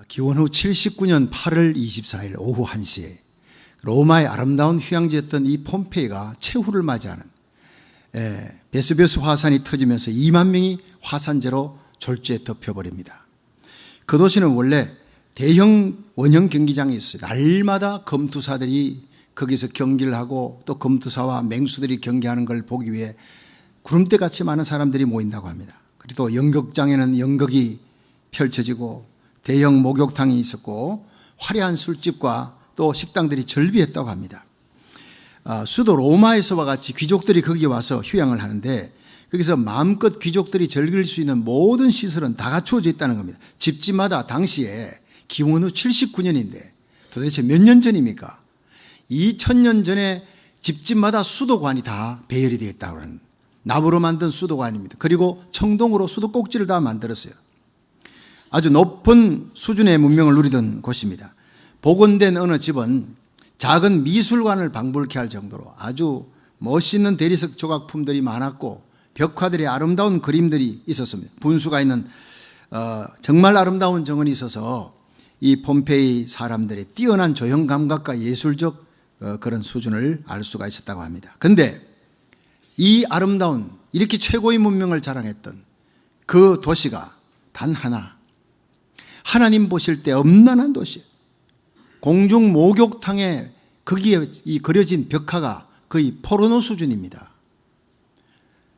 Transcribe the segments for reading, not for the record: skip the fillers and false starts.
기원 후 79년 8월 24일 오후 1시에 로마의 아름다운 휴양지였던 이 폼페이가 최후를 맞이하는 베스비우스 화산이 터지면서 2만 명이 화산재로 졸지에 덮여버립니다. 그 도시는 원래 대형 원형 경기장이 있어요. 날마다 검투사들이 거기서 경기를 하고 또 검투사와 맹수들이 경기하는 걸 보기 위해 구름대같이 많은 사람들이 모인다고 합니다. 그리고 또 연극장에는 연극이 펼쳐지고 대형 목욕탕이 있었고 화려한 술집과 또 식당들이 절비했다고 합니다. 수도 로마에서와 같이 귀족들이 거기 와서 휴양을 하는데 거기서 마음껏 귀족들이 즐길 수 있는 모든 시설은 다 갖추어져 있다는 겁니다. 집집마다 당시에 기원 후 79년인데 도대체 몇 년 전입니까? 2000년 전에 집집마다 수도관이 다 배열이 되어 있다고 하는 나무로 만든 수도관입니다. 그리고 청동으로 수도꼭지를 다 만들었어요. 아주 높은 수준의 문명을 누리던 곳입니다. 복원된 어느 집은 작은 미술관을 방불케 할 정도로 아주 멋있는 대리석 조각품들이 많았고 벽화들의 아름다운 그림들이 있었습니다. 분수가 있는 정말 아름다운 정원이 있어서 이 폼페이 사람들의 뛰어난 조형 감각과 예술적 그런 수준을 알 수가 있었다고 합니다. 그런데 이 아름다운 이렇게 최고의 문명을 자랑했던 그 도시가 단 하나, 하나님 보실 때 엄난한 도시, 공중 목욕탕에 거기에 이 그려진 벽화가 거의 포르노 수준입니다.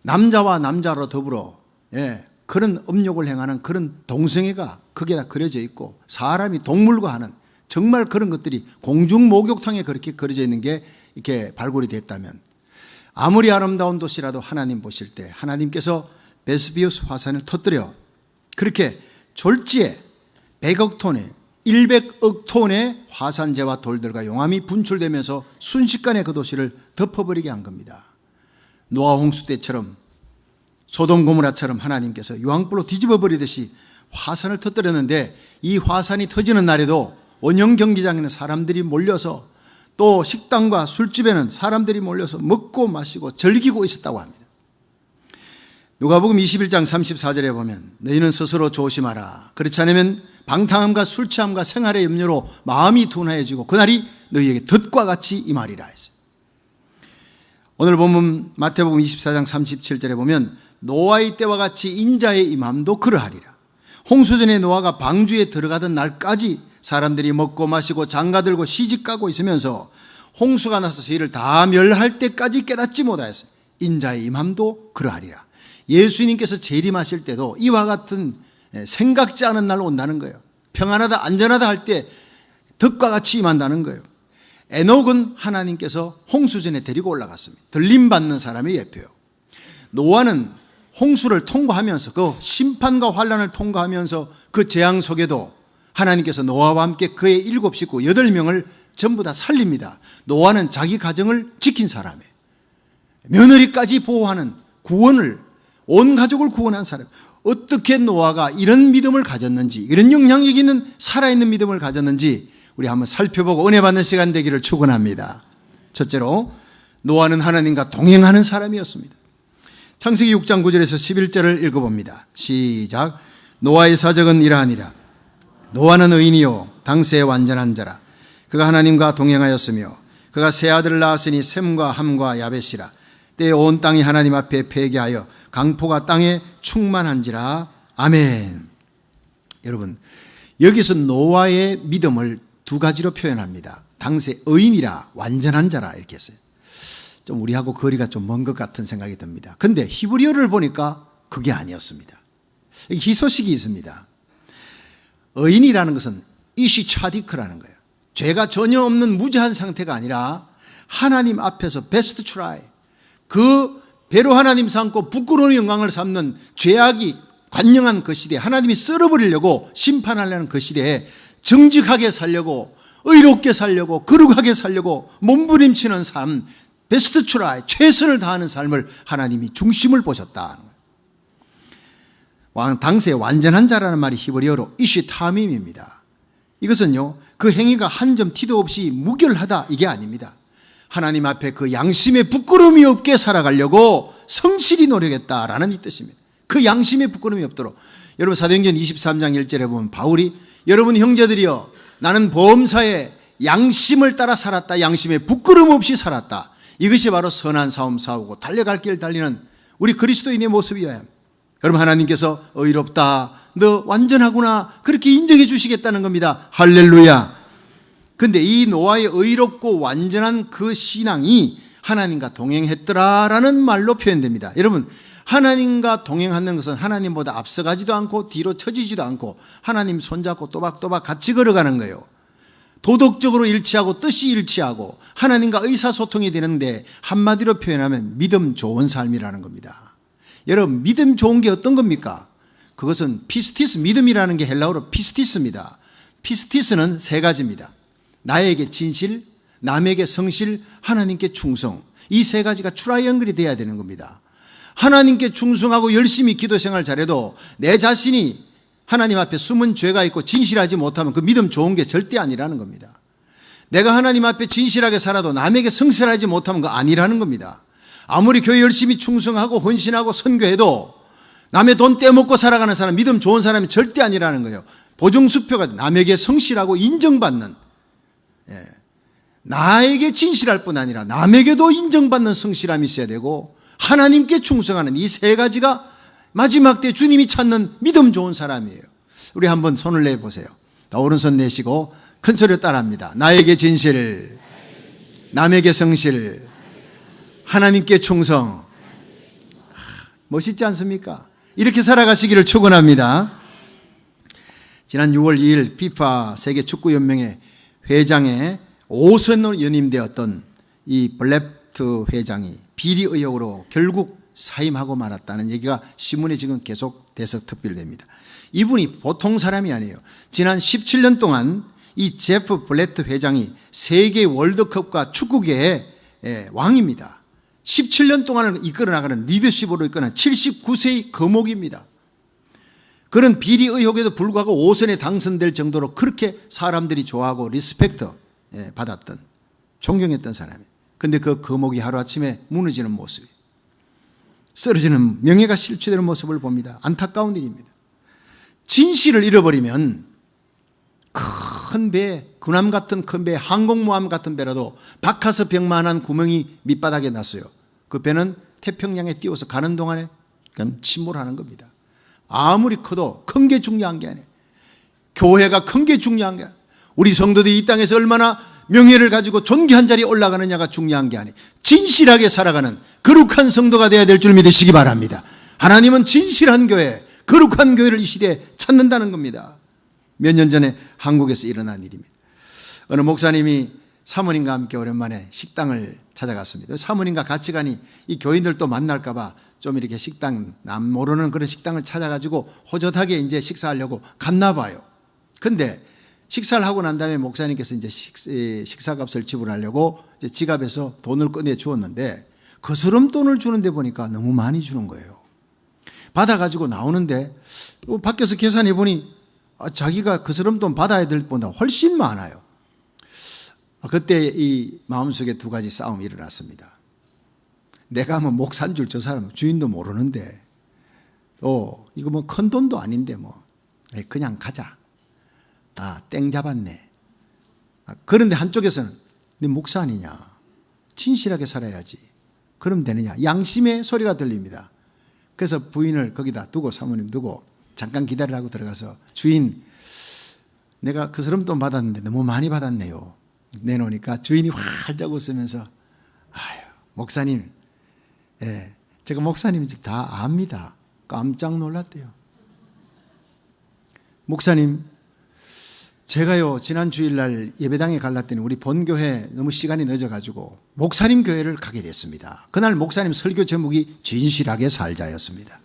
남자와 남자로 더불어 그런 음욕을 행하는 그런 동성애가 거기에다 그려져 있고 사람이 동물과 하는 정말 그런 것들이 공중 목욕탕에 그렇게 그려져 있는 게 이렇게 발굴이 됐다면 아무리 아름다운 도시라도 하나님 보실 때 하나님께서 베스비우스 화산을 터뜨려 그렇게 졸지에 100억 톤의 100억 톤의 화산재와 돌들과 용암이 분출되면서 순식간에 그 도시를 덮어버리게 한 겁니다. 노아 홍수 때처럼 소돔 고모라처럼 하나님께서 유황불로 뒤집어버리듯이 화산을 터뜨렸는데 이 화산이 터지는 날에도 원형 경기장에는 사람들이 몰려서 또 식당과 술집에는 사람들이 몰려서 먹고 마시고 즐기고 있었다고 합니다. 누가복음 21장 34절에 보면 너희는 스스로 조심하라. 그렇지 않으면 방탕함과 술취함과 생활의 염려로 마음이 둔하여지고 그날이 너희에게 덫과 같이 임하리라 했어요. 오늘 보면 마태복음 24장 37절에 보면 노아의 때와 같이 인자의 임함도 그러하리라. 홍수전에 노아가 방주에 들어가던 날까지 사람들이 먹고 마시고 장가들고 시집가고 있으면서 홍수가 나서 저희를 다 멸할 때까지 깨닫지 못하였어요. 인자의 임함도 그러하리라. 예수님께서 재림하실 때도 이와 같은 생각지 않은 날 온다는 거예요. 평안하다 안전하다 할 때 덫과 같이 임한다는 거예요. 에녹은 하나님께서 홍수전에 데리고 올라갔습니다. 들림받는 사람의 예표요. 노아는 홍수를 통과하면서 그 심판과 환란을 통과하면서 그 재앙 속에도 하나님께서 노아와 함께 그의 7 식구 8명을 전부 다 살립니다. 노아는 자기 가정을 지킨 사람이에요. 며느리까지 보호하는 구원을 온 가족을 구원한 사람. 어떻게 노아가 이런 믿음을 가졌는지 이런 영향력 있는 살아있는 믿음을 가졌는지 우리 한번 살펴보고 은혜 받는 시간 되기를 축원합니다. 첫째로 노아는 하나님과 동행하는 사람이었습니다. 창세기 6장 9절에서 11절을 읽어봅니다. 시작. 노아의 사적은 이러하니라. 노아는 의인이요 당세에 완전한 자라. 그가 하나님과 동행하였으며 그가 세 아들을 낳았으니 셈과 함과 야벳이라. 때에 온 땅이 하나님 앞에 회개하여 강포가 땅에 충만한지라. 아멘. 여러분 여기서 노아의 믿음을 두 가지로 표현합니다. 당세 의인이라 완전한 자라 이렇게 했어요. 좀 우리하고 거리가 좀 먼 것 같은 생각이 듭니다. 그런데 히브리어를 보니까 그게 아니었습니다. 희소식이 있습니다. 의인이라는 것은 이시 차디크라는 거예요. 죄가 전혀 없는 무죄한 상태가 아니라 하나님 앞에서 베스트 트라이, 그 배로 하나님 삼고 부끄러운 영광을 삼는 죄악이 관영한 그 시대에 하나님이 썰어버리려고 심판하려는 그 시대에 정직하게 살려고 의롭게 살려고 거룩하게 살려고 몸부림치는 삶, 베스트 트라이, 최선을 다하는 삶을 하나님이 중심을 보셨다. 당시에 완전한 자라는 말이 히브리어로 이시타밈입니다. 이것은요 그 행위가 한 점 티도 없이 무결하다 이게 아닙니다. 하나님 앞에 그 양심의 부끄러움이 없게 살아가려고 성실히 노력했다라는 이 뜻입니다. 그 양심의 부끄러움이 없도록. 여러분 사도행전 23장 1절에 보면 바울이 여러분 형제들이여, 나는 범사에 양심을 따라 살았다. 양심에 부끄럼 없이 살았다. 이것이 바로 선한 싸움 싸우고 달려갈 길 달리는 우리 그리스도인의 모습이에요. 그럼 하나님께서 의롭다, 너 완전하구나, 그렇게 인정해 주시겠다는 겁니다. 할렐루야. 근데 이 노아의 의롭고 완전한 그 신앙이 하나님과 동행했더라라는 말로 표현됩니다. 여러분, 하나님과 동행하는 것은 하나님보다 앞서가지도 않고 뒤로 처지지도 않고 하나님 손잡고 또박또박 같이 걸어가는 거예요. 도덕적으로 일치하고 뜻이 일치하고 하나님과 의사소통이 되는데 한마디로 표현하면 믿음 좋은 삶이라는 겁니다. 여러분, 믿음 좋은 게 어떤 겁니까? 그것은 피스티스, 믿음이라는 게 헬라어로 피스티스입니다. 피스티스는 세 가지입니다. 나에게 진실, 남에게 성실, 하나님께 충성. 이 세 가지가 트라이앵글이 돼야 되는 겁니다. 하나님께 충성하고 열심히 기도 생활 잘해도 내 자신이 하나님 앞에 숨은 죄가 있고 진실하지 못하면 그 믿음 좋은 게 절대 아니라는 겁니다. 내가 하나님 앞에 진실하게 살아도 남에게 성실하지 못하면 그거 아니라는 겁니다. 아무리 교회 열심히 충성하고 헌신하고 선교해도 남의 돈 떼먹고 살아가는 사람, 믿음 좋은 사람이 절대 아니라는 거예요. 보증수표가 남에게 성실하고 인정받는, 나에게 진실할 뿐 아니라 남에게도 인정받는 성실함이 있어야 되고 하나님께 충성하는 이 세 가지가 마지막 때 주님이 찾는 믿음 좋은 사람이에요. 우리 한번 손을 내보세요. 오른손 내시고 큰 소리로 따라합니다. 나에게 진실, 남에게 성실, 하나님께 충성. 멋있지 않습니까? 이렇게 살아가시기를 축원합니다. 지난 6월 2일 피파 세계축구연맹의 회장에 5선 연임되었던 이 블래프트 회장이 비리 의혹으로 결국 사임하고 말았다는 얘기가 신문에 지금 계속 대서특필됩니다. 이분이 보통 사람이 아니에요. 지난 17년 동안 이 제프 블래프트 회장이 세계 월드컵과 축구계의 왕입니다. 17년 동안을 이끌어 나가는 리더십으로 이끌어낸 79세의 거목입니다. 그런 비리 의혹에도 불구하고 5선에 당선될 정도로 그렇게 사람들이 좋아하고 리스펙트 받았던, 존경했던 사람이에요. 근데 그 거목이 하루아침에 무너지는 모습이, 쓰러지는, 명예가 실추되는 모습을 봅니다. 안타까운 일입니다. 진실을 잃어버리면 큰 배, 군함 같은 큰 배, 항공모함 같은 배라도 박하서 벽만한 구멍이 밑바닥에 났어요. 그 배는 태평양에 띄워서 가는 동안에 그냥 침몰하는 겁니다. 아무리 커도 큰 게 중요한 게 아니에요. 교회가 큰 게 중요한 게 아니에요. 우리 성도들이 이 땅에서 얼마나 명예를 가지고 존귀한 자리에 올라가느냐가 중요한 게 아니에요. 진실하게 살아가는 거룩한 성도가 되어야 될 줄 믿으시기 바랍니다. 하나님은 진실한 교회, 거룩한 교회를 이 시대에 찾는다는 겁니다. 몇 년 전에 한국에서 일어난 일입니다. 어느 목사님이 사모님과 함께 오랜만에 식당을 찾아갔습니다. 사모님과 같이 가니 이 교인들도 만날까 봐 좀 이렇게 식당, 남 모르는 그런 식당을 찾아가지고 호젓하게 이제 식사하려고 갔나 봐요. 근데 식사를 하고 난 다음에 목사님께서 이제 식사값을 지불하려고 이제 지갑에서 돈을 꺼내 주었는데 거스름 돈을 주는데 보니까 너무 많이 주는 거예요. 받아가지고 나오는데 밖에서 계산해 보니 자기가 거스름 돈 받아야 될 보다 훨씬 많아요. 그때 이 마음속에 두 가지 싸움이 일어났습니다. 내가 뭐 목사인 줄 저 사람 주인도 모르는데 이거 뭐 큰 돈도 아닌데 뭐 그냥 가자. 땡 잡았네. 그런데 한쪽에서는 네 목사 아니냐, 진실하게 살아야지, 그럼 되느냐, 양심의 소리가 들립니다. 그래서 부인을 거기다 두고, 사모님 두고 잠깐 기다리라고 들어가서, 주인, 내가 그 사람 돈 받았는데 너무 많이 받았네요. 내놓으니까 주인이 활짝 웃으면서, 아유, 목사님, 제가 목사님인지 다 압니다. 깜짝 놀랐대요. 목사님, 제가요 지난 주일날 예배당에 갈랐더니 우리 본교회 너무 시간이 늦어가지고 목사님 교회를 가게 됐습니다. 그날 목사님 설교 제목이 진실하게 살자였습니다.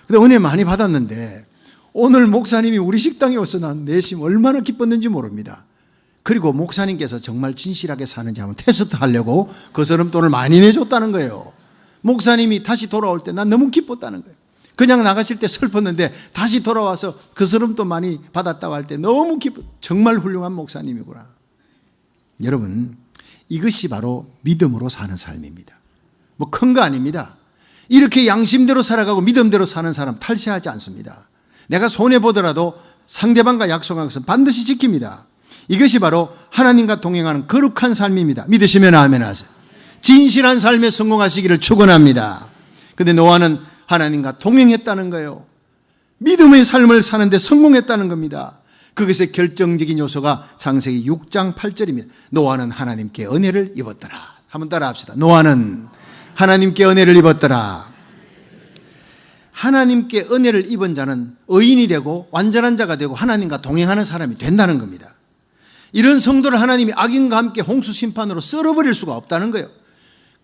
근데 은혜 많이 받았는데 오늘 목사님이 우리 식당에 와서 난 내심 얼마나 기뻤는지 모릅니다. 그리고 목사님께서 정말 진실하게 사는지 한번 테스트 하려고 그 사람 돈을 많이 내줬다는 거예요. 목사님이 다시 돌아올 때 난 너무 기뻤다는 거예요. 그냥 나가실 때 슬펐는데 다시 돌아와서 그 사람도 많이 받았다고 할 때 너무 기뻐. 정말 훌륭한 목사님이구나. 여러분, 이것이 바로 믿음으로 사는 삶입니다. 뭐 큰 거 아닙니다. 이렇게 양심대로 살아가고 믿음대로 사는 사람 탈세하지 않습니다. 내가 손해보더라도 상대방과 약속한 것은 반드시 지킵니다. 이것이 바로 하나님과 동행하는 거룩한 삶입니다. 믿으시면 아멘 하세요. 진실한 삶에 성공하시기를 축원합니다. 그런데 노아는 하나님과 동행했다는 거예요. 믿음의 삶을 사는데 성공했다는 겁니다. 그것의 결정적인 요소가 창세기 6장 8절입니다. 노아는 하나님께 은혜를 입었더라. 한번 따라 합시다. 노아는 하나님께 은혜를 입었더라. 하나님께 은혜를 입은 자는 의인이 되고 완전한 자가 되고 하나님과 동행하는 사람이 된다는 겁니다. 이런 성도를 하나님이 악인과 함께 홍수 심판으로 썰어버릴 수가 없다는 거예요.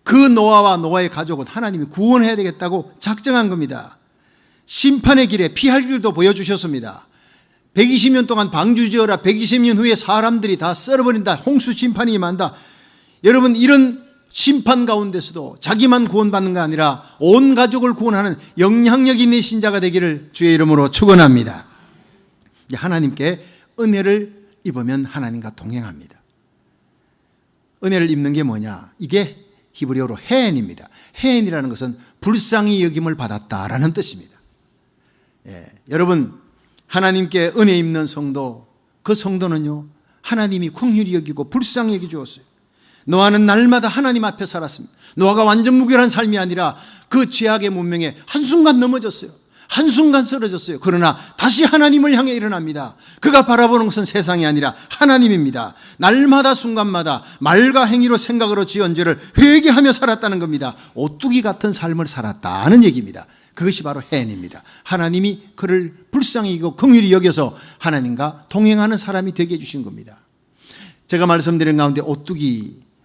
그 노아와 노아의 가족은 하나님이 구원해야 되겠다고 작정한 겁니다. 심판의 길에 피할 길도 보여주셨습니다. 120년 동안 방주 지어라. 120년 후에 사람들이 다 썰어버린다. 홍수 심판이 임한다. 여러분, 이런 심판 가운데서도 자기만 구원받는 게 아니라 온 가족을 구원하는 영향력 있는 신자가 되기를 주의 이름으로 축원합니다. 하나님께 은혜를 입으면 하나님과 동행합니다. 은혜를 입는 게 뭐냐? 이게 히브리어로 헤엔입니다. 헤엔이라는 것은 불쌍히 여김을 받았다라는 뜻입니다. 여러분, 하나님께 은혜 입는 성도, 그 성도는요, 하나님이 긍휼히 여기고 불쌍히 여기 주었어요. 노아는 날마다 하나님 앞에 살았습니다. 노아가 완전 무결한 삶이 아니라 그 죄악의 문명에 한순간 넘어졌어요. 한순간 쓰러졌어요. 그러나 다시 하나님을 향해 일어납니다. 그가 바라보는 것은 세상이 아니라 하나님입니다. 날마다 순간마다 말과 행위로 생각으로 지은 죄를 회개하며 살았다는 겁니다. 오뚜기 같은 삶을 살았다는 얘기입니다. 그것이 바로 해인입니다. 하나님이 그를 불쌍히 여기고 긍휼히 여겨서 하나님과 동행하는 사람이 되게 해주신 겁니다. 제가 말씀드린 가운데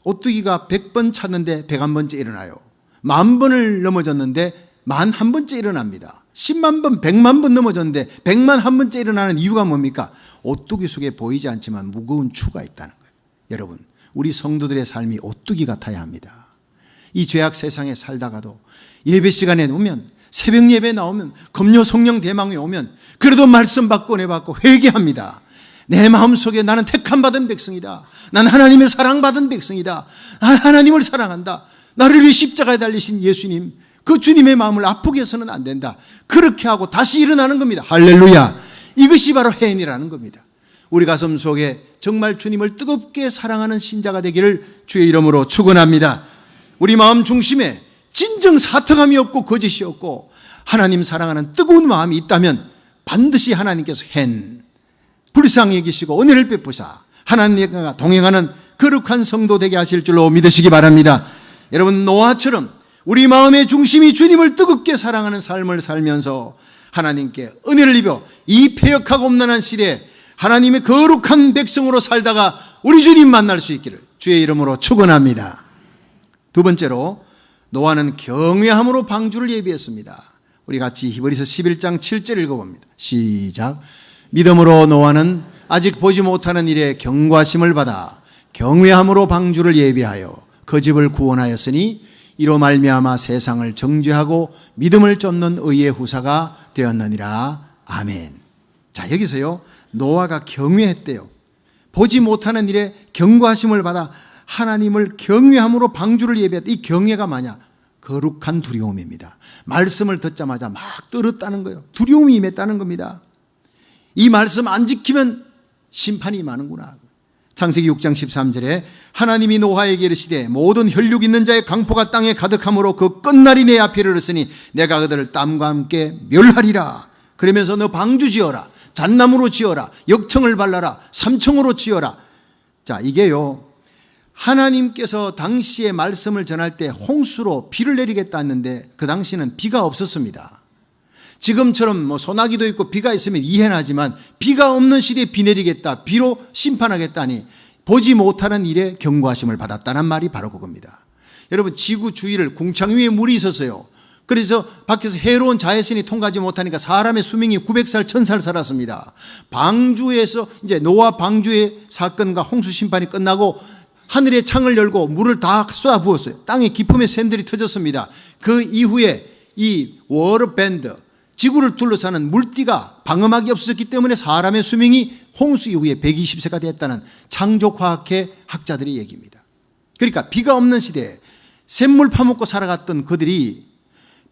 오뚜기가 100번 찾는데 101번째 일어나요. 10,000번을 넘어졌는데 11,000번째 일어납니다. 10만 번, 100만 번 넘어졌는데 100만 1번째 일어나는 이유가 뭡니까? 오뚜기 속에 보이지 않지만 무거운 추가 있다는 거예요. 여러분, 우리 성도들의 삶이 오뚜기 같아야 합니다. 이 죄악 세상에 살다가도 예배 시간에 오면, 새벽 예배 나오면, 금요 성령 대망에 오면 그래도 말씀 받고 은혜 받고 회개합니다. 내 마음속에 나는 택함 받은 백성이다. 난 하나님의 사랑받은 백성이다. 하나님을 사랑한다. 나를 위해 십자가에 달리신 예수님, 그 주님의 마음을 아프게 해서는 안 된다. 그렇게 하고 다시 일어나는 겁니다. 할렐루야. 이것이 바로 해인이라는 겁니다. 우리 가슴 속에 정말 주님을 뜨겁게 사랑하는 신자가 되기를 주의 이름으로 축원합니다. 우리 마음 중심에 진정 사특함이 없고 거짓이 없고 하나님 사랑하는 뜨거운 마음이 있다면 반드시 하나님께서 불쌍히 여기시고 은혜를 베푸사 하나님과 동행하는 거룩한 성도 되게 하실 줄로 믿으시기 바랍니다. 여러분, 노아처럼 우리 마음의 중심이 주님을 뜨겁게 사랑하는 삶을 살면서 하나님께 은혜를 입어 이 패역하고 음란한 시대에 하나님의 거룩한 백성으로 살다가 우리 주님 만날 수 있기를 주의 이름으로 축원합니다. 두 번째로, 노아는 경외함으로 방주를 예비했습니다. 우리 같이 히브리서 11장 7절 읽어봅니다. 시작. 믿음으로 노아는 아직 보지 못하는 일에 경과심을 받아 경외함으로 방주를 예비하여 그 집을 구원하였으니 이로 말미암아 세상을 정죄하고 믿음을 쫓는 의의 후사가 되었느니라. 아멘. 자, 여기서요, 노아가 경외했대요. 보지 못하는 일에 경과심을 받아 하나님을 경외함으로 방주를 예비했다. 이 경외가 뭐냐? 거룩한 두려움입니다. 말씀을 듣자마자 막 떨었다는 거예요. 두려움이 임했다는 겁니다. 이 말씀 안 지키면 심판이 임하는구나. 창세기 6장 13절에 하나님이 노아에게 이르시되 모든 혈육 있는 자의 강포가 땅에 가득함으로 그 끝날이 내 앞에 이르렀으니 내가 그들을 땀과 함께 멸하리라. 그러면서 너 방주 지어라. 잣나무로 지어라. 역청을 발라라. 삼청으로 지어라. 자, 이게요, 하나님께서 당시에 말씀을 전할 때 홍수로 비를 내리겠다 했는데 그 당시는 비가 없었습니다. 지금처럼 소나기도 있고 비가 있으면 이해는 하지만 비가 없는 시대에 비 내리겠다, 비로 심판하겠다니 보지 못하는 일에 경고하심을 받았다는 말이 바로 그겁니다. 여러분, 지구 주위를 궁창 위에 물이 있었어요. 그래서 밖에서 해로운 자외선이 통과하지 못하니까 사람의 수명이 900살, 1000살 살았습니다. 방주에서 이제 노아 방주의 사건과 홍수 심판이 끝나고 하늘의 창을 열고 물을 다 쏟아부었어요. 땅의 깊음에 샘들이 터졌습니다. 그 이후에 이 워터밴드, 지구를 둘러싸는 물띠가 방음막이 없어졌기 때문에 사람의 수명이 홍수 이후에 120세가 됐다는 창조과학회 학자들의 얘기입니다. 그러니까 비가 없는 시대에 샘물 파먹고 살아갔던 그들이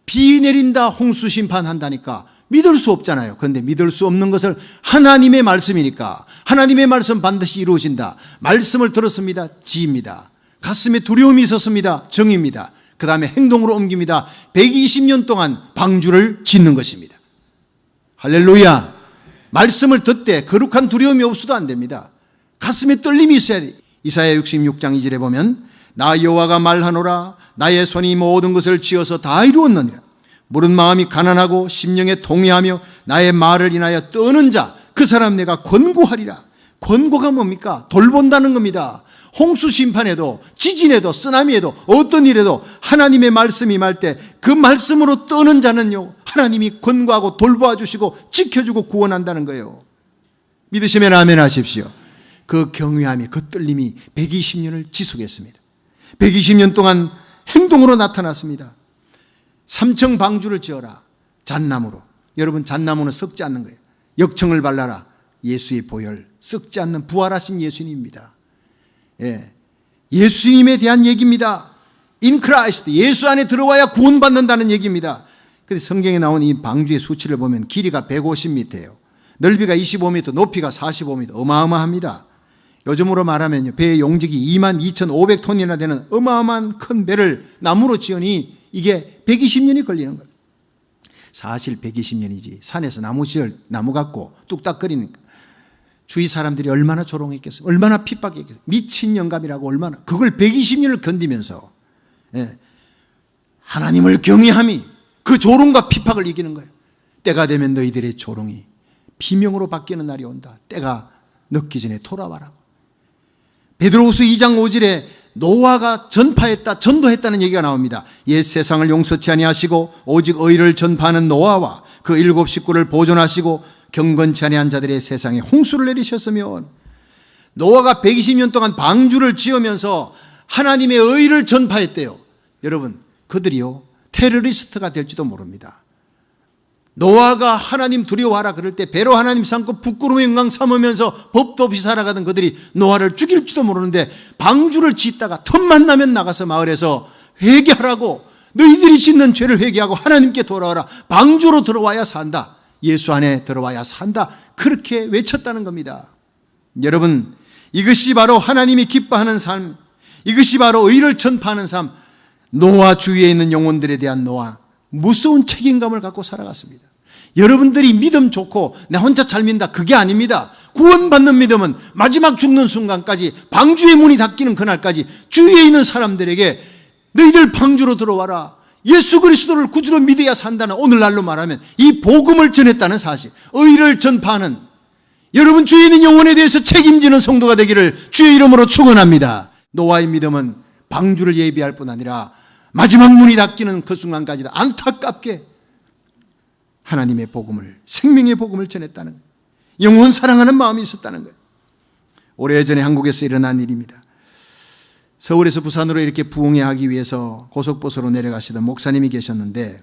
비 내린다 홍수 심판한다니까 믿을 수 없잖아요. 그런데 믿을 수 없는 것을 하나님의 말씀이니까 하나님의 말씀 반드시 이루어진다. 말씀을 들었습니다. 지입니다. 가슴에 두려움이 있었습니다. 정입니다. 그 다음에 행동으로 옮깁니다. 120년 동안 방주를 짓는 것입니다. 할렐루야. 말씀을 듣되 거룩한 두려움이 없어도 안 됩니다. 가슴에 떨림이 있어야 돼. 이사야 66장 2절에 보면 나 여호와가 말하노라 나의 손이 모든 것을 지어서 다 이루었느니라. 물은 마음이 가난하고 심령에 통회하며 나의 말을 인하여 떠는 자 그 사람 내가 권고하리라. 권고가 뭡니까? 돌본다는 겁니다. 홍수 심판에도 지진에도 쓰나미에도 어떤 일에도 하나님의 말씀이 임할 때 그 말씀으로 떠는 자는요 하나님이 권고하고 돌보아 주시고 지켜주고 구원한다는 거예요. 믿으시면 아멘 하십시오. 그 경외함이 그 떨림이 120년을 지속했습니다. 120년 동안 행동으로 나타났습니다. 3층 방주를 지어라. 잣나무로. 여러분 잣나무는 썩지 않는 거예요. 역청을 발라라. 예수의 보혈, 썩지 않는 부활하신 예수님입니다. 예. 예수님에 대한 얘기입니다. In Christ, 예수 안에 들어와야 구원받는다는 얘기입니다. 그런데 성경에 나온 이 방주의 수치를 보면 길이가 150m예요. 넓이가 25m, 높이가 45m. 어마어마합니다. 요즘으로 말하면 배의 용적이 22,500톤이나 되는 어마어마한 큰 배를 나무로 지으니 이게 120년이 걸리는 거예요. 사실 120년이지 산에서 나무 갖고 뚝딱거리니까 주위 사람들이 얼마나 조롱했겠어요. 얼마나 핍박했겠어요. 미친 영감이라고 얼마나. 그걸 120년을 견디면서 하나님을 경외함이 그 조롱과 핍박을 이기는 거예요. 때가 되면 너희들의 조롱이 비명으로 바뀌는 날이 온다. 때가 늦기 전에 돌아와라. 베드로후서 2장 5절에 노아가 전파했다, 전도했다는 얘기가 나옵니다. 옛 세상을 용서치 아니하시고 오직 의를 전파하는 노아와 그 7 식구를 보존하시고 경건치 아니한 자들의 세상에 홍수를 내리셨으면 노아가 120년 동안 방주를 지으면서 하나님의 의를 전파했대요. 여러분 그들이요 테러리스트가 될지도 모릅니다. 노아가 하나님 두려워하라 그럴 때 배로 하나님 삼고 부끄러움의 영광 삼으면서 법도 없이 살아가던 그들이 노아를 죽일지도 모르는데 방주를 짓다가 틈만 나면 나가서 마을에서 회개하라고 너희들이 짓는 죄를 회개하고 하나님께 돌아와라. 방주로 들어와야 산다. 예수 안에 들어와야 산다. 그렇게 외쳤다는 겁니다. 여러분 이것이 바로 하나님이 기뻐하는 삶, 이것이 바로 의를 전파하는 삶. 노아 주위에 있는 영혼들에 대한 노아 무서운 책임감을 갖고 살아갔습니다. 여러분들이 믿음 좋고 나 혼자 잘 믿는다 그게 아닙니다. 구원받는 믿음은 마지막 죽는 순간까지 방주의 문이 닫히는 그날까지 주위에 있는 사람들에게 너희들 방주로 들어와라. 예수 그리스도를 구주로 믿어야 산다는 오늘날로 말하면 이 복음을 전했다는 사실, 의를 전파하는 여러분 주위에 있는 영혼에 대해서 책임지는 성도가 되기를 주의 이름으로 축원합니다. 노아의 믿음은 방주를 예비할 뿐 아니라 마지막 문이 닫히는 그 순간까지도 안타깝게 하나님의 복음을, 생명의 복음을 전했다는 거예요. 영혼 사랑하는 마음이 있었다는 거예요. 오래전에 한국에서 일어난 일입니다. 서울에서 부산으로 이렇게 부흥회하기 위해서 고속버스로 내려가시던 목사님이 계셨는데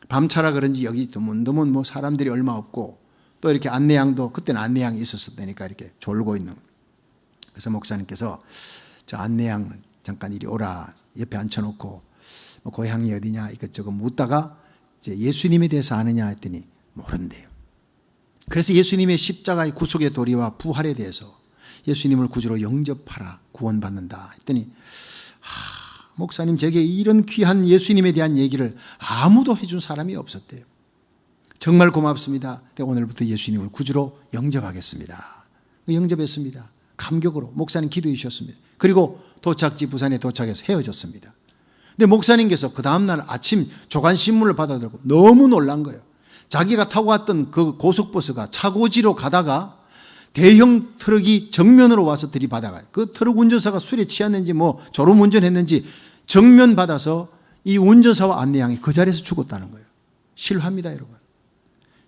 밤차라 그런지 여기 드문드문 뭐 사람들이 얼마 없고 또 이렇게 안내양도 그때는 안내양이 있었다니까 이렇게 졸고 있는 거예요. 그래서 목사님께서 저 안내양 잠깐 이리 오라 옆에 앉혀놓고 뭐 고향이 어디냐 이것저것 묻다가 이제 예수님에 대해서 아느냐 했더니 모른대요. 그래서 예수님의 십자가의 구속의 도리와 부활에 대해서 예수님을 구주로 영접하라 구원받는다 했더니 목사님 제게 이런 귀한 예수님에 대한 얘기를 아무도 해준 사람이 없었대요. 정말 고맙습니다. 오늘부터 예수님을 구주로 영접하겠습니다. 영접했습니다. 감격으로 목사님 기도해 주셨습니다. 그리고 도착지 부산에 도착해서 헤어졌습니다. 근데 목사님께서 그 다음날 아침 조간신문을 받아들고 너무 놀란 거예요. 자기가 타고 왔던 그 고속버스가 차고지로 가다가 대형 트럭이 정면으로 와서 들이받아가요. 그 트럭 운전사가 술에 취했는지 뭐 졸음운전했는지 정면 받아서 이 운전사와 안내양이 그 자리에서 죽었다는 거예요. 실화입니다, 여러분.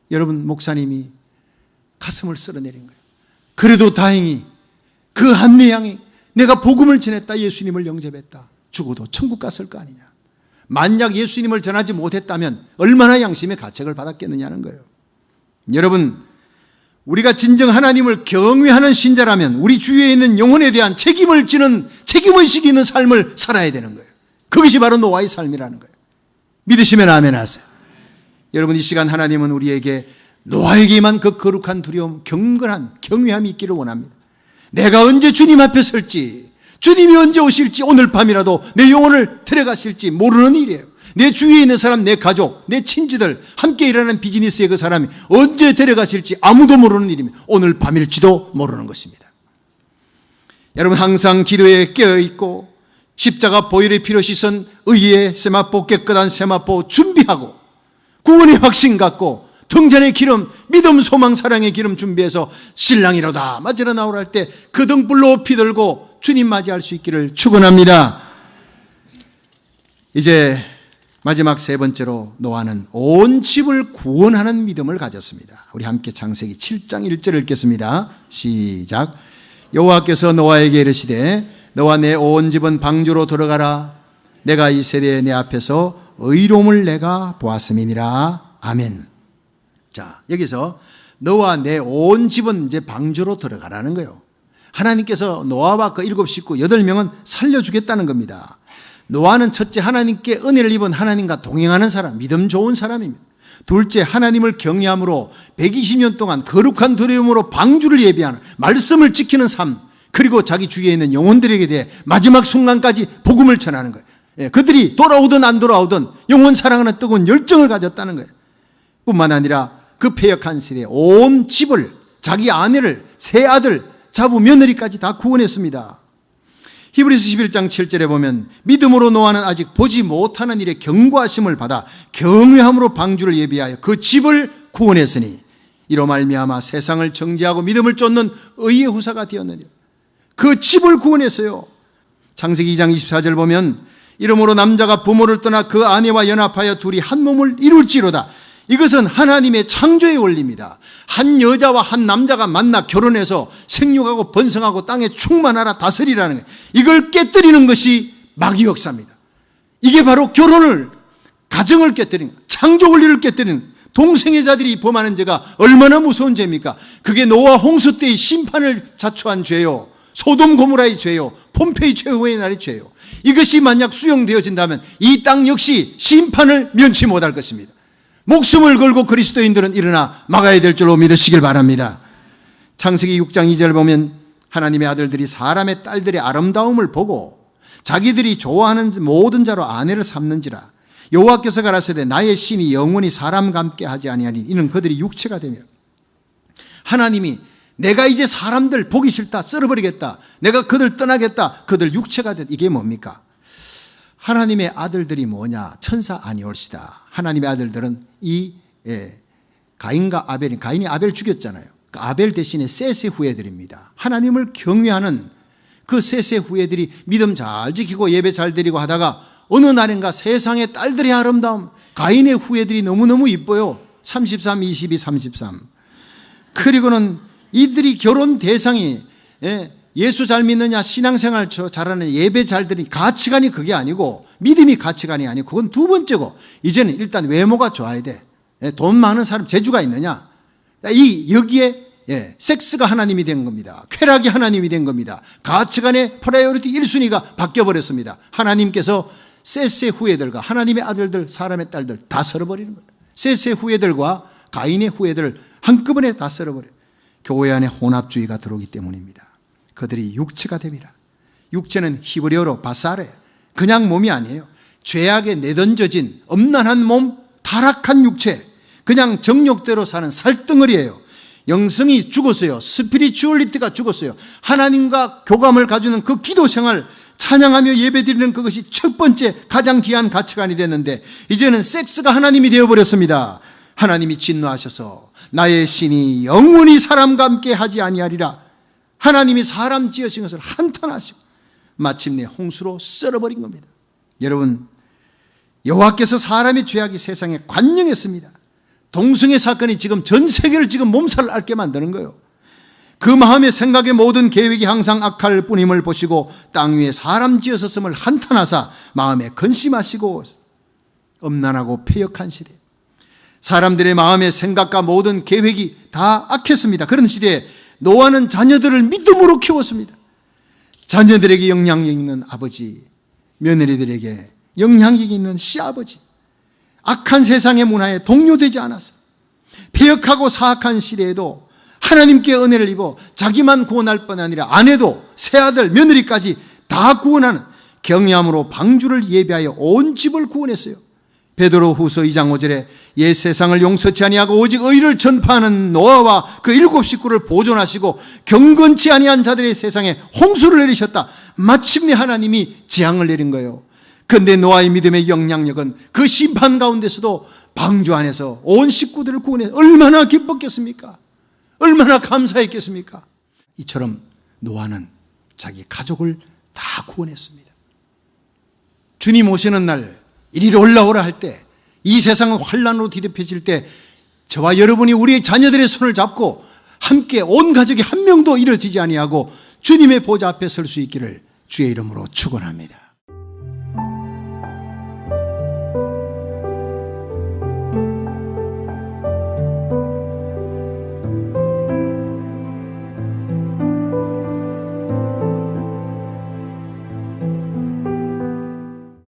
여러분 목사님이 가슴을 쓸어내린 거예요. 그래도 다행히 그 안내양이 내가 복음을 전했다, 예수님을 영접했다. 죽어도 천국 갔을 거 아니냐. 만약 예수님을 전하지 못했다면 얼마나 양심의 가책을 받았겠느냐는 거예요. 여러분 우리가 진정 하나님을 경외하는 신자라면 우리 주위에 있는 영혼에 대한 책임을 지는 책임의식이 있는 삶을 살아야 되는 거예요. 그것이 바로 노아의 삶이라는 거예요. 믿으시면 아멘 하세요. 여러분, 이 시간 하나님은 우리에게 노아에게만 그 거룩한 두려움, 경건한 경외함이 있기를 원합니다. 내가 언제 주님 앞에 설지, 주님이 언제 오실지, 오늘 밤이라도 내 영혼을 데려가실지 모르는 일이에요. 내 주위에 있는 사람, 내 가족, 내 친지들, 함께 일하는 비즈니스의 그 사람이 언제 데려가실지 아무도 모르는 일입니다. 오늘 밤일지도 모르는 것입니다. 여러분, 항상 기도에 깨어있고 십자가 보혈의 피로 씻은 의의 세마포, 깨끗한 세마포 준비하고 구원의 확신 갖고 등잔의 기름, 믿음, 소망, 사랑의 기름 준비해서 신랑이로다 맞으러 나오라 할 때 그 등불로 피들고 주님 맞이할 수 있기를 축원합니다. 이제 마지막 세 번째로 노아는 온 집을 구원하는 믿음을 가졌습니다. 우리 함께 창세기 7장 1절을 읽겠습니다. 시작. 여호와께서 노아에게 이르시되 너와 내 온 집은 방주로 들어가라. 내가 이 세대에 내 앞에서 의로움을 내가 보았음이니라. 아멘. 자, 여기서 너와 내 온 집은 이제 방주로 들어가라는 거예요. 하나님께서 노아와 그 7 식구 8명은 살려주겠다는 겁니다. 노아는 첫째, 하나님께 은혜를 입은 하나님과 동행하는 사람, 믿음 좋은 사람입니다. 둘째, 하나님을 경외함으로 120년 동안 거룩한 두려움으로 방주를 예비하는, 말씀을 지키는 삶, 그리고 자기 주위에 있는 영혼들에게 대해 마지막 순간까지 복음을 전하는 거예요. 그들이 돌아오든 안 돌아오든 영혼 사랑하는 뜨거운 열정을 가졌다는 거예요. 뿐만 아니라 그 패역한 시대에 온 집을, 자기 아내를, 세 아들, 자부 며느리까지 다 구원했습니다. 히브리서 11장 7절에 보면 믿음으로 노아는 아직 보지 못하는 일에 경고하심을 받아 경외함으로 방주를 예비하여 그 집을 구원했으니 이로 말미암아 세상을 정죄하고 믿음을 쫓는 의의 후사가 되었느니라. 그 집을 구원했어요. 창세기 2장 24절 보면 이러므로 남자가 부모를 떠나 그 아내와 연합하여 둘이 한 몸을 이룰지로다. 이것은 하나님의 창조의 원리입니다. 한 여자와 한 남자가 만나 결혼해서 생육하고 번성하고 땅에 충만하라 다스리라는 거예요. 이걸 깨뜨리는 것이 마귀 역사입니다. 이게 바로 결혼을, 가정을 깨뜨리는 거예요. 창조 원리를 깨뜨리는 거예요. 동생의 자들이 범하는 죄가 얼마나 무서운 죄입니까? 그게 노아 홍수 때의 심판을 자초한 죄요, 소돔 고모라의 죄요, 폼페이 최후의 날의 죄요. 이것이 만약 수용되어진다면 이 땅 역시 심판을 면치 못할 것입니다. 목숨을 걸고 그리스도인들은 일어나 막아야 될 줄로 믿으시길 바랍니다. 창세기 6장 2절 보면 하나님의 아들들이 사람의 딸들의 아름다움을 보고 자기들이 좋아하는 모든 자로 아내를 삼는지라. 여호와께서 가라사대 나의 신이 영원히 사람과 함께 하지 아니하니 이는 그들이 육체가 되며. 하나님이 내가 이제 사람들 보기 싫다, 썰어버리겠다, 내가 그들 떠나겠다, 그들 육체가 됐다. 이게 뭡니까? 하나님의 아들들이 뭐냐? 천사 아니올시다. 하나님의 아들들은 가인과 아벨이, 가인이 아벨 죽였잖아요. 그 아벨 대신에 셋의 후예들입니다. 하나님을 경외하는 그 셋의 후예들이 믿음 잘 지키고 예배 잘 드리고 하다가 어느 날인가 세상의 딸들의 아름다움, 가인의 후예들이 너무너무 이뻐요. 33, 22, 33. 그리고는 이들이 결혼 대상이 예수 잘 믿느냐, 신앙생활 잘하는, 예배 잘 드리는 가치관이 그게 아니고, 믿음이 가치관이 아니고, 그건 두 번째고, 이제는 일단 외모가 좋아야 돼. 돈 많은 사람, 재주가 있느냐. 여기에 섹스가 하나님이 된 겁니다. 쾌락이 하나님이 된 겁니다. 가치관의 프라이어리티 1순위가 바뀌어버렸습니다. 하나님께서 셋의 후예들과 하나님의 아들들, 사람의 딸들 다 썰어버리는 거예요. 셋의 후예들과 가인의 후예들을 한꺼번에 다 썰어버려요. 교회 안에 혼합주의가 들어오기 때문입니다. 그들이 육체가 됩니다. 육체는 히브리어로 바사레, 그냥 몸이 아니에요. 죄악에 내던져진 엄난한 몸, 타락한 육체, 그냥 정욕대로 사는 살덩어리예요. 영성이 죽었어요. 스피리추얼리티가 죽었어요. 하나님과 교감을 가지는 그 기도 생활, 찬양하며 예배드리는 그것이 첫 번째 가장 귀한 가치관이 됐는데 이제는 섹스가 하나님이 되어버렸습니다. 하나님이 진노하셔서 나의 신이 영원히 사람과 함께 하지 아니하리라. 하나님이 사람 지으신 것을 한탄하시고 마침내 홍수로 썰어버린 겁니다. 여러분, 여호와께서 사람의 죄악이 세상에 관영했습니다. 동성애 사건이 지금 전 세계를 지금 몸살을 앓게 만드는 거예요. 그 마음의 생각의 모든 계획이 항상 악할 뿐임을 보시고 땅 위에 사람 지으셨음을 한탄하사 마음에 근심하시고 엄난하고 패역한 시대, 사람들의 마음의 생각과 모든 계획이 다 악했습니다. 그런 시대에 노아는 자녀들을 믿음으로 키웠습니다. 자녀들에게 영향력 있는 아버지, 며느리들에게 영향력 있는 시아버지, 악한 세상의 문화에 동요되지 않았어. 배역하고 사악한 시대에도 하나님께 은혜를 입어 자기만 구원할 뿐 아니라 아내도 새아들 며느리까지 다 구원하는 경외함으로 방주를 예비하여 온 집을 구원했어요. 베드로후서 2장 5절에 옛 세상을 용서치 아니하고 오직 의를 전파하는 노아와 그 7 식구를 보존하시고 경건치 아니한 자들의 세상에 홍수를 내리셨다. 마침내 하나님이 재앙을 내린 거예요. 그런데 노아의 믿음의 영향력은 그 심판 가운데서도 방주 안에서 온 식구들을 구원해 얼마나 기뻤겠습니까? 얼마나 감사했겠습니까? 이처럼 노아는 자기 가족을 다 구원했습니다. 주님 오시는 날 이리로 올라오라 할 때, 이 세상은 환난으로 뒤덮여질 때 저와 여러분이 우리의 자녀들의 손을 잡고 함께 온 가족이 한 명도 이뤄지지 아니하고 주님의 보좌 앞에 설 수 있기를 주의 이름으로 축원합니다.